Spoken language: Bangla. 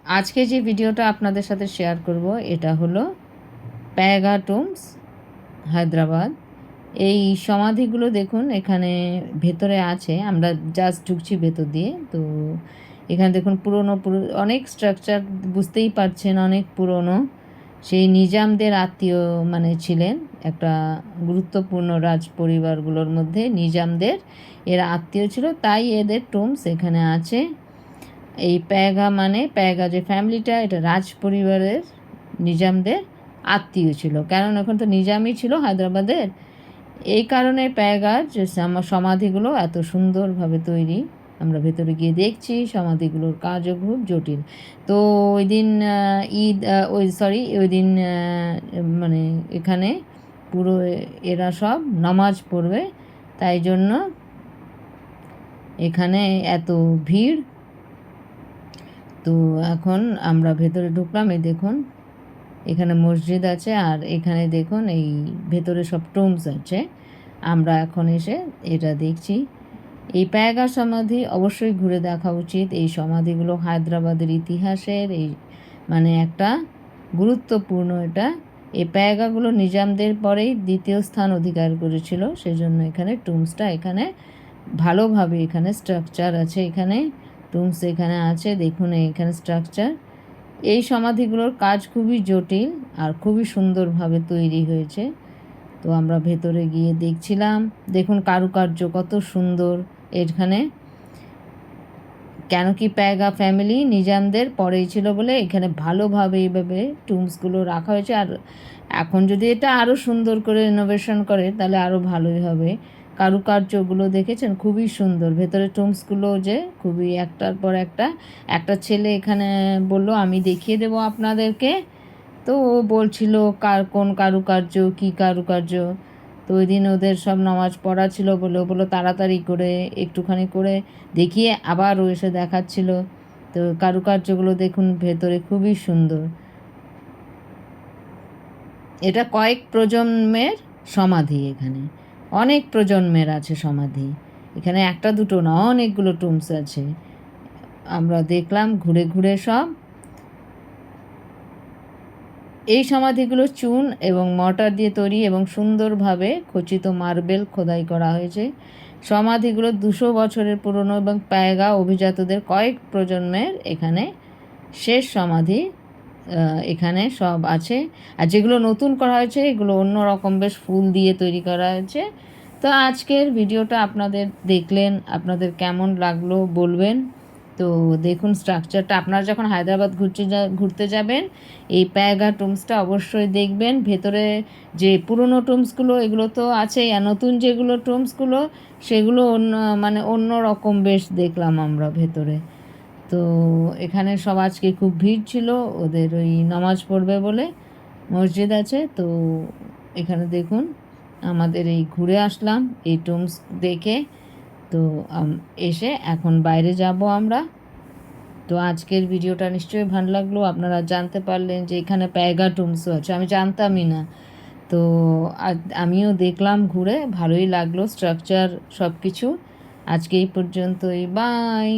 আজকে যে ভিডিওটা আপনাদের সাথে শেয়ার করব এটা হলো প্যাগা টুম্বস, হায়দ্রাবাদ। এই সমাধিগুলো দেখুন এখানে ভেতরে আছে, আমরা জাস্ট ঢুকছি ভেতর দিয়ে। তো এখানে দেখুন পুরনো অনেক স্ট্রাকচার, বুঝতেই পারছেন অনেক পুরনো। সেই নিজামদের আত্মীয় মানে ছিলেন, একটা গুরুত্বপূর্ণ রাজ পরিবারগুলোর মধ্যে নিজামদের এরা আত্মীয় ছিল, তাই এদের টুম্বস এখানে আছে। এই প্যাগা মানে প্যাগা যে ফ্যামিলিটা, এটা রাজ পরিবারের নিজামদের আত্মীয় ছিল, কারণ এখন তো নিজামই ছিল হায়দ্রাবাদের। এই কারণে প্যাগার যে সমাধিগুলো এত সুন্দরভাবে তৈরি। আমরা ভেতরে গিয়ে দেখছি সমাধিগুলোর কাজও খুব জটিল। তো ওই দিন ওই দিন মানে এখানে পুরো এরা সব নামাজ পড়বে, তাই জন্য এখানে এত ভিড়। তো এখন আমরা ভেতরে ঢুকলাম, এই দেখুন এখানে মসজিদ আছে, আর এখানে দেখুন এই ভেতরে সব টুম্বস আছে। আমরা এখন এসে এটা দেখছি। এই প্যাগা সমাধি অবশ্যই ঘুরে দেখা উচিত। এই সমাধিগুলো হায়দ্রাবাদের ইতিহাসের এই মানে একটা গুরুত্বপূর্ণ এটা। এই প্যাগাগুলো নিজামদের পরেই দ্বিতীয় স্থান অধিকার করেছিল, সেজন্য এখানে টুম্বসটা এখানে ভালোভাবে এখানে স্ট্রাকচার আছে। এখানে টুম্বস এখানে আছে, দেখুন এখানে স্ট্রাকচার। এই সমাধিগুলোর কাজ খুবই জটিল আর খুবই সুন্দরভাবে তৈরি হয়েছে। তো আমরা ভেতরে গিয়ে দেখছিলাম, দেখুন কারুকার্য কত সুন্দর এখানে। কেন কি প্যাগা ফ্যামিলি নিজামদের পরেই ছিল বলে এখানে ভালোভাবে এইভাবে টুম্বসগুলো রাখা হয়েছে। আর এখন যদি এটা আরও সুন্দর করে রিনোভেশন করে তাহলে আরও ভালোই হবে। কারুকার্যগুলো দেখেছেন খুবই সুন্দর, ভেতরে টুম্বসগুলো যে খুবই একটার পর একটা ছেলে এখানে বলল আমি দেখিয়ে দেবো আপনাদেরকে। তো ও বলছিল কোন কারুকার্য, কী কারুকার্য। তো ওই দিন ওদের সব নামাজ পড়া ছিল বলে ও বললো তাড়াতাড়ি করে একটুখানি করে দেখিয়ে আবার ও এসে দেখাচ্ছিল। তো কারুকার্যগুলো দেখুন ভেতরে খুবই সুন্দর। এটা কয়েক প্রজন্মের সমাধি, এখানে অনেক প্রজন্মের আছে সমাধি। এখানে একটা দুটো না, অনেকগুলো টুম্বস আছে। আমরা দেখলাম ঘুরে ঘুরে সব। এই সমাধিগুলো চুন এবং মর্টার দিয়ে তৈরি এবং সুন্দরভাবে খচিত মার্বেল খোদাই করা হয়েছে। সমাধিগুলো 200 বছরের পুরনো এবং প্যাগা অভিজাতদের কয়েক প্রজন্মের এখানে শেষ সমাধি এখানে সব আছে। আর যেগুলো নতুন করা হয়েছে এগুলো অন্য রকম বেশ ফুল দিয়ে তৈরি করা হয়েছে। তো আজকের ভিডিওটা আপনাদের দেখলেন, আপনাদের কেমন লাগলো বলবেন। তো দেখুন স্ট্রাকচারটা, আপনারা যখন হায়দ্রাবাদ ঘুরতে যাবেন এই প্যাগা টুম্বসটা অবশ্যই দেখবেন। ভেতরে যে পুরনো টুম্বসগুলো এগুলো তো আছেই, আর নতুন যেগুলো টুম্বসগুলো সেগুলো অন্য রকম বেশ দেখলাম আমরা ভেতরে। তো এখানে সব আজকে খুব ভিড় ছিল, ওদের ওই নামাজ পড়বে বলে মসজিদ আছে। তো এখানে দেখুন আমাদের এই ঘুরে আসলাম এই টুম্বস দেখে। তো এসে এখন বাইরে যাব আমরা। তো আজকের ভিডিওটা নিশ্চয়ই ভালো লাগলো, আপনারা জানতে পারলেন যে এখানে প্যাগা টুম্বসও আছে, আমি জানতামই না। তো আমিও দেখলাম ঘুরে, ভালোই লাগলো স্ট্রাকচার সব কিছু। আজকে এই পর্যন্তই, বাই।